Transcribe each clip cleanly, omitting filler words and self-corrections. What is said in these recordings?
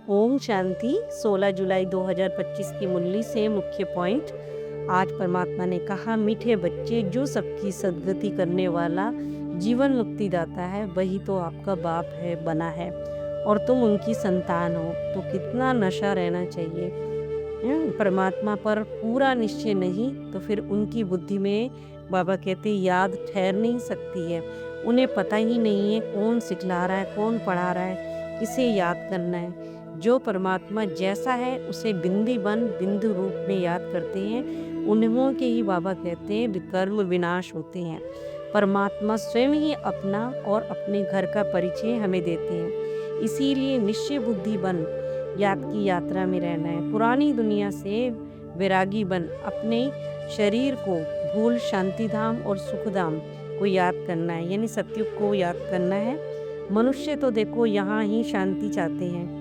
ओम शांति। 16 जुलाई 2025 की मुरली से मुख्य पॉइंट। आज परमात्मा ने कहा, मीठे बच्चे, जो सबकी सद्गति करने वाला जीवन मुक्ति दाता है वही तो आपका बाप है बना है और तुम उनकी संतान हो। तो कितना नशा रहना चाहिए। परमात्मा पर पूरा निश्चय नहीं तो फिर उनकी बुद्धि में बाबा कहते याद ठहर नहीं सकती है। उन्हें पता ही नहीं है कौन सिखला रहा है, कौन पढ़ा रहा है, किसे याद करना है। जो परमात्मा जैसा है उसे बिंदी बन बिंदु रूप में याद करते हैं, उन्हों के ही बाबा कहते हैं विकर्म विनाश होते हैं। परमात्मा स्वयं ही अपना और अपने घर का परिचय हमें देते हैं। इसीलिए निश्चय बुद्धि बन याद की यात्रा में रहना है। पुरानी दुनिया से वैरागी बन अपने शरीर को भूल शांति धाम और सुख धाम को याद करना है, यानी सत्युग को याद करना है। मनुष्य तो देखो यहाँ ही शांति चाहते हैं।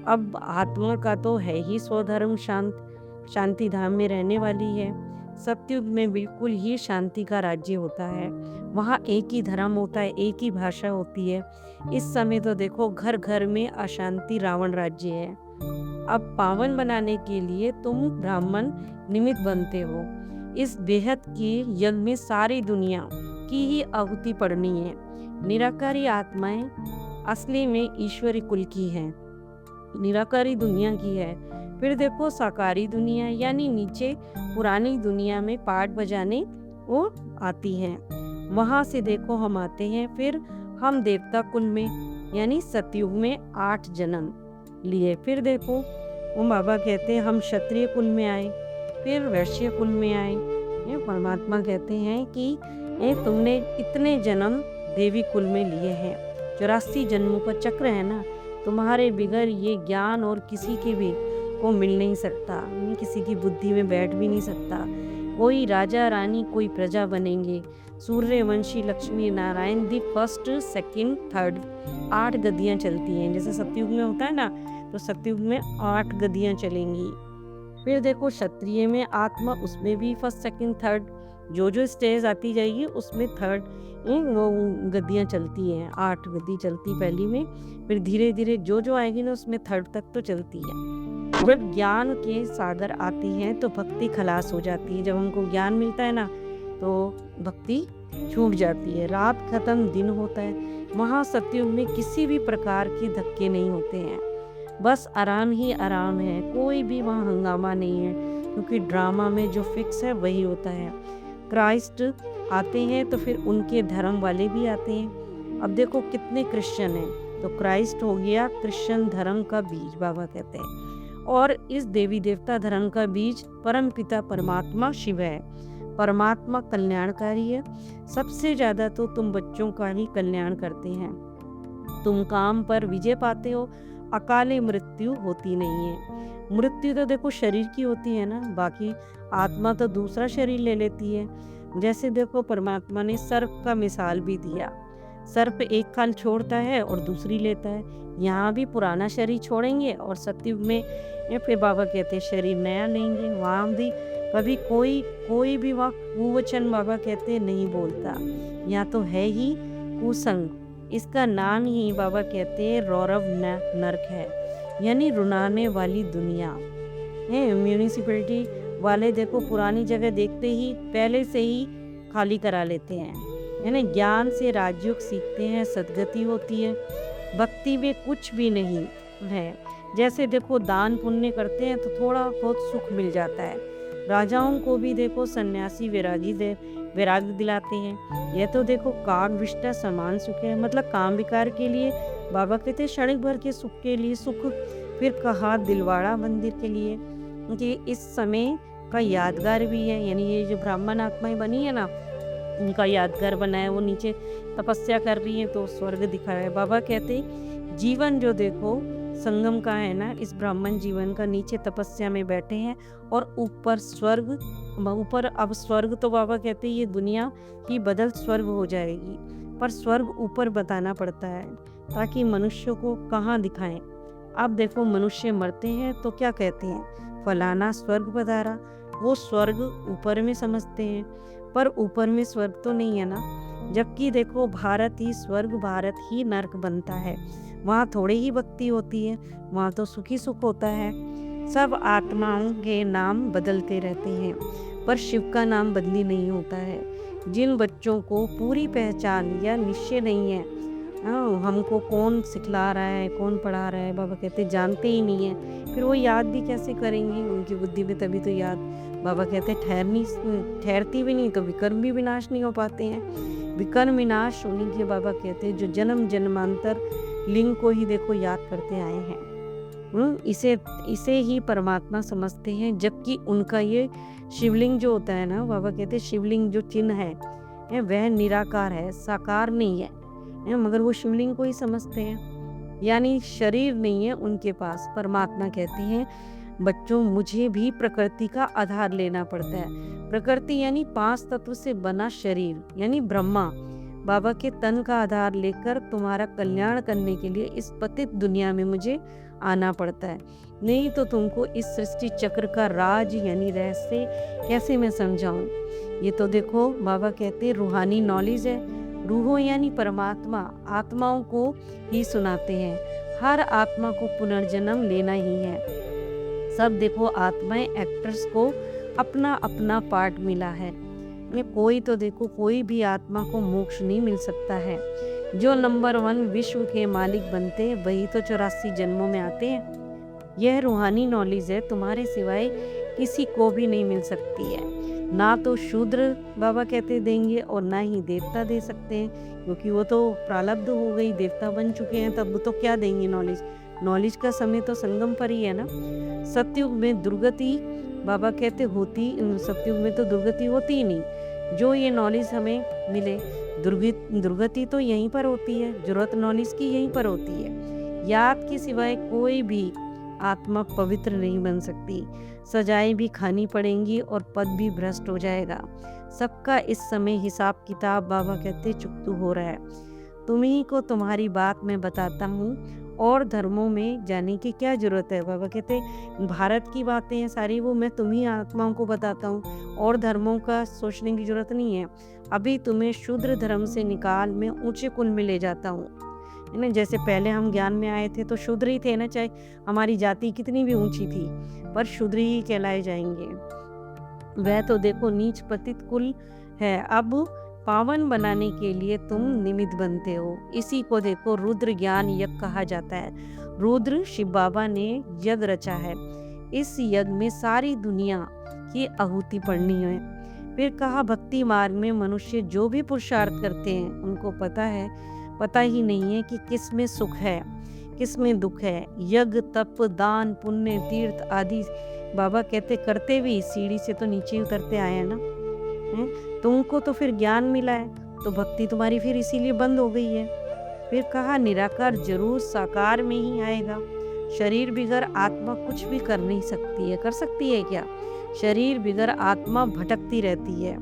अब आत्मा का तो है ही स्वधर्म शांति धाम में रहने वाली है। सत्युग में बिल्कुल ही शांति का राज्य होता है। वहाँ एक ही धर्म होता है, एक ही भाषा होती है। इस समय तो देखो घर घर में अशांति रावण राज्य है। अब पावन बनाने के लिए तुम ब्राह्मण निमित्त बनते हो। इस बेहद के यज्ञ में सारी दुनिया की ही आहुति पड़नी है। निराकारी आत्माएं असली में ईश्वरी कुल की हैं, निराकारी दुनिया की है। फिर देखो साकारी दुनिया यानी नीचे पुरानी दुनिया में पाठ बजाने वो आती हैं। वहाँ से देखो हम आते हैं। फिर हम देवता कुल में यानी सतयुग में 8 जन्म लिए। फिर देखो वो बाबा कहते हैं हम क्षत्रिय कुल में आए, फिर वैश्य कुल में आए। ये परमात्मा कहते हैं कि तुमने इतने जन्म देवी कुल में लिए हैं। 84 जन्मों का चक्र है ना। तुम्हारे बिगैर ये ज्ञान और किसी के भी को मिल नहीं सकता, किसी की बुद्धि में बैठ भी नहीं सकता। कोई राजा रानी कोई प्रजा बनेंगे। Suryavanshi Lakshmi Narayan the first second third 8 गद्दियाँ चलती हैं। जैसे सतयुग में होता है ना, तो सतयुग में 8 गद्दियाँ चलेंगी। फिर देखो क्षत्रिय में आत्मा, उसमें भी फर्स्ट सेकंड थर्ड जो जो स्टेज आती जाएगी उसमें थर्ड वो गद्दियाँ चलती हैं। 8 गद्दी चलती पहली में, फिर धीरे धीरे जो जो आएगी ना उसमें थर्ड तक तो चलती है। जब ज्ञान के सागर आती हैं तो भक्ति खलास हो जाती है। जब हमको ज्ञान मिलता है ना तो भक्ति छूट जाती है। रात खत्म दिन होता है। वहाँ सतयुग में किसी भी प्रकार के धक्के नहीं होते हैं, बस आराम ही आराम है। कोई भी वहाँ हंगामा नहीं है, क्योंकि ड्रामा में जो फिक्स है वही होता है। क्राइस्ट आते हैं तो फिर उनके धर्म वाले भी आते हैं। अब देखो कितने क्रिश्चियन हैं, तो क्राइस्ट हो गया क्रिश्चियन धर्म का बीज बाबा कहते हैं। और इस देवी देवता धर्म का बीज परम पिता परमात्मा शिव है। परमात्मा कल्याणकारी है। सबसे ज़्यादा तो तुम बच्चों का ही कल्याण करते हैं। तुम काम पर विजय पाते हो, अकाले मृत्यु होती नहीं है। मृत्यु तो देखो शरीर की होती है ना, बाकी आत्मा तो दूसरा शरीर ले लेती है। जैसे देखो परमात्मा ने सर्प का मिसाल भी दिया। सर्प एक खाल छोड़ता है और दूसरी लेता है। यहाँ भी पुराना शरीर छोड़ेंगे और सतयुग में फिर बाबा कहते हैं शरीर नया लेंगे। वहाँ भी कभी कोई भी वहाँ कुवचन बाबा कहते हैं नहीं बोलता। यहाँ तो है ही कुसंग। इसका नाम ही बाबा कहते हैं रौरव नरक है, यानी रुलाने वाली दुनिया है। म्यूनिसिपैलिटी वाले देखो पुरानी जगह देखते ही पहले से ही खाली करा लेते हैं, यानी ज्ञान से राजयोग सीखते हैं, सद्गति होती है। भक्ति में कुछ भी नहीं है। जैसे देखो दान पुण्य करते हैं तो थोड़ा बहुत सुख मिल जाता है। राजाओं को भी देखो सन्यासी वैराग दिलाते हैं। यह तो देखो काग विष्टा समान सुख है, मतलब काम विकार के लिए बाबा कहते हैं क्षणिक भर के सुख के लिए सुख। फिर कहा दिलवाड़ा मंदिर के लिए कि इस समय का यादगार भी है, यानी ये जो ब्राह्मण आत्माएं बनी है ना उनका यादगार बना है। वो नीचे तपस्या कर रही है तो स्वर्ग दिखा है। बाबा कहते जीवन जो देखो संगम का है ना, इस ब्राह्मण जीवन का नीचे तपस्या में बैठे हैं और ऊपर स्वर्ग। ऊपर अब स्वर्ग तो बाबा कहते ये दुनिया की बदल स्वर्ग हो जाएगी, पर स्वर्ग ऊपर बताना पड़ता है ताकि मनुष्य को कहाँ दिखाएं। अब देखो मनुष्य मरते हैं तो क्या कहते हैं, फलाना स्वर्ग पधारा। वो स्वर्ग ऊपर में समझते हैं, पर ऊपर में स्वर्ग तो नहीं है ना। जबकि देखो भारत ही स्वर्ग, भारत ही नरक बनता है। वहाँ थोड़ी ही भक्ति होती है, वहाँ तो सुखी सुख होता है। सब आत्माओं के नाम बदलते रहते हैं, पर शिव का नाम बदली नहीं होता है। जिन बच्चों को पूरी पहचान या निश्चय नहीं है, हमको कौन सिखला रहा है, कौन पढ़ा रहा है, बाबा कहते जानते ही नहीं है, फिर वो याद भी कैसे करेंगे? उनकी बुद्धि में तभी तो याद, बाबा कहते ठहरती भी नहीं, तो विकर्म भी विनाश नहीं हो पाते हैं। विकर्म विनाश उन्हीं के बाबा कहते हैं जो जन्म जन्मांतर लिंग को ही देखो याद करते आए हैं। इसे ही परमात्मा समझते हैं, जबकि उनका ये शिवलिंग जो होता है ना, बाबा कहते हैं शिवलिंग जो चिन्ह है वह निराकार है, साकार नहीं है, मगर वो शिवलिंग को ही समझते हैं, यानी शरीर नहीं है उनके पास। परमात्मा कहते हैं बच्चों, मुझे भी प्रकृति का आधार लेना पड़ता है। प्रकृति यानी 5 तत्व से बना शरीर, यानी ब्रह्मा। बाबा के तन का आधार लेकर तुम्हारा कल्याण करने के लिए इस पतित दुनिया में मुझे आना पड़ता है, नहीं तो तुमको इस सृष्टि चक्र का राज यानी रहस्य कैसे मैं समझाऊं। ये तो देखो बाबा कहते हैं रूहानी नॉलेज है। रूहो यानी परमात्मा आत्माओं को ही सुनाते हैं। हर आत्मा को पुनर्जन्म लेना ही है। सब देखो आत्माएं एक्टर्स को अपना अपना पार्ट मिला है। ये कोई तो देखो कोई भी आत्मा को मोक्ष नहीं मिल सकता है। जो नंबर 1 विश्व के मालिक बनते हैं वही तो 84 जन्मों में आते हैं। यह रूहानी नॉलेज है, तुम्हारे सिवाय किसी को भी नहीं मिल सकती है। ना तो शूद्र बाबा कहते देंगे और ना ही देवता दे सकते हैं, क्योंकि वो तो प्रारब्ध हो गई, देवता बन चुके हैं, तब तो क्या देंगे नॉलेज। नॉलेज का समय तो संगम पर ही है ना। सतयुग में दुर्गति बाबा कहते होती, सतयुग में तो दुर्गति होती ही नहीं। जो ये नॉलेज हमें मिले, दुर्गति तो यहीं पर होती है, जरूरत नॉलेज की यहीं पर होती है। याद के सिवाय कोई भी आत्मा पवित्र नहीं बन सकती। सजाएं भी खानी पड़ेंगी और पद भी भ्रष्ट हो जाएगा। सबका इस समय हिसाब किताब बाबा कहते चुकतू हो रहा है। तुम्ही को तुम्हारी बात मैं बताता हूँ, और धर्मों में जाने की क्या जरूरत है। बाबा कहते भारत की बातें हैं सारी, वो मैं तुम्ही आत्माओं को बताता हूँ, और धर्मों का सोचने की जरूरत नहीं है। अभी तुम्हें शूद्र धर्म से निकाल मैं ऊंचे कुल में ले जाता हूँ, है ना। जैसे पहले हम ज्ञान में आए थे तो शूद्र ही थे ना, चाहे हमारी जाति कितनी भी ऊंची थी, पर शूद्र ही कहलाए जाएंगे। वह तो देखो नीच पतित कुल है, अब पावन बनाने के लिए तुम निमित्त बनते हो। इसी को देखो रुद्र ज्ञान यज्ञ कहा जाता है। रुद्र शिव बाबा ने यज्ञ रचा है। इस यज्ञ में सारी दुनिया की आहुति पड़नी है। फिर कहा भक्ति मार्ग में मनुष्य जो भी पुरुषार्थ करते हैं उनको पता ही नहीं है कि किस में सुख है किस में दुख है। यज्ञ तप दान पुण्य तीर्थ आदि बाबा कहते करते भी सीढ़ी से तो नीचे ही उतरते आए हैं ना। तुमको तो फिर ज्ञान मिला है, तो भक्ति तुम्हारी फिर इसीलिए बंद हो गई है। फिर कहा निराकार जरूर साकार में ही आएगा। शरीर बिगर आत्मा कुछ भी कर नहीं सकती है। कर सकती है क्या? शरीर बिगर आत्मा भटकती रहती है,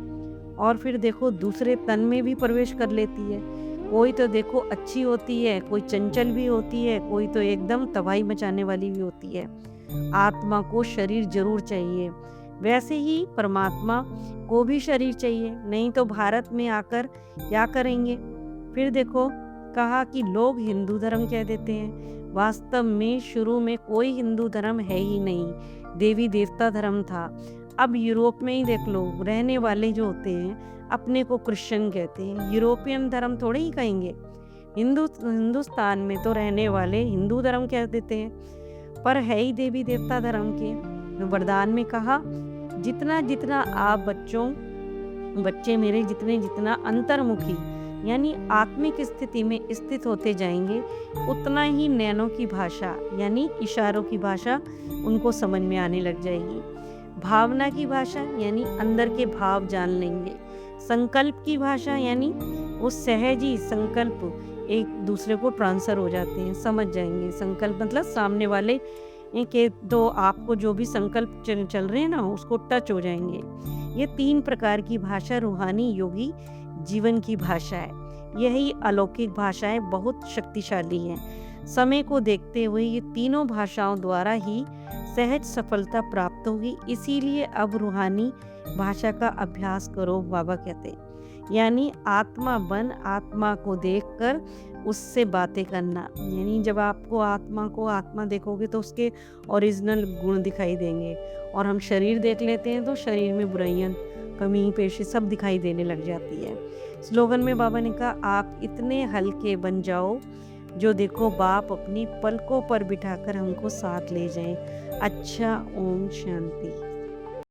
और फिर देखो दूसरे तन में भी प्रवेश कर लेती है। कोई तो देखो अच्छी होती है, कोई चंचल भी होती है, कोई तो एकदम तबाही मचाने वाली भी होती है। आत्मा को शरीर जरूर चाहिए, वैसे ही परमात्मा को भी शरीर चाहिए, नहीं तो भारत में आकर क्या करेंगे। फिर देखो कहा कि लोग हिंदू धर्म कह देते हैं, वास्तव में शुरू में कोई हिंदू धर्म है ही नहीं, देवी देवता धर्म था। अब यूरोप में ही देख लो, रहने वाले जो होते हैं अपने को क्रिश्चियन कहते हैं, यूरोपियन धर्म थोड़े ही कहेंगे। हिंदुस्तान में तो रहने वाले हिंदू धर्म कह देते हैं, पर है ही देवी देवता धर्म के। वरदान में कहा जितना जितना आप बच्चे मेरे जितना अंतर्मुखी यानी आत्मिक स्थिति में स्थित होते जाएंगे, उतना ही नैनों की भाषा यानी इशारों की भाषा उनको समझ में आने लग जाएगी। भावना की भाषा यानी अंदर के भाव जान लेंगे। संकल्प की भाषा यानी वो सहज ही संकल्प एक दूसरे को ट्रांसफर हो जाते हैं, समझ जाएंगे। संकल्प मतलब सामने वाले के तो आपको जो भी संकल्प चल रहे हैं ना उसको टच हो जाएंगे। ये 3 प्रकार की भाषा रूहानी योगी जीवन की भाषा है। यही अलौकिक भाषाएं बहुत शक्तिशाली हैं। समय को देखते हुए ये तीनों भाषाओं द्वारा ही सहज सफलता प्राप्त होगी। इसीलिए अब रूहानी भाषा का अभ्यास करो, बाबा कहते। यानी आत्मा बन आत्मा को देखकर उससे बातें करना। यानी जब आपको आत्मा देखोगे तो उसके ओरिजिनल गुण दिखाई देंगे, और हम शरीर देख लेते हैं तो शरीर में बुराइयां, कमी पेशी सब दिखाई देने लग जाती है। स्लोगन में बाबा ने कहा, आप इतने हल्के बन जाओ जो देखो बाप अपनी पलकों पर बिठाकर हमको साथ ले जाएं। अच्छा, ओम शांति।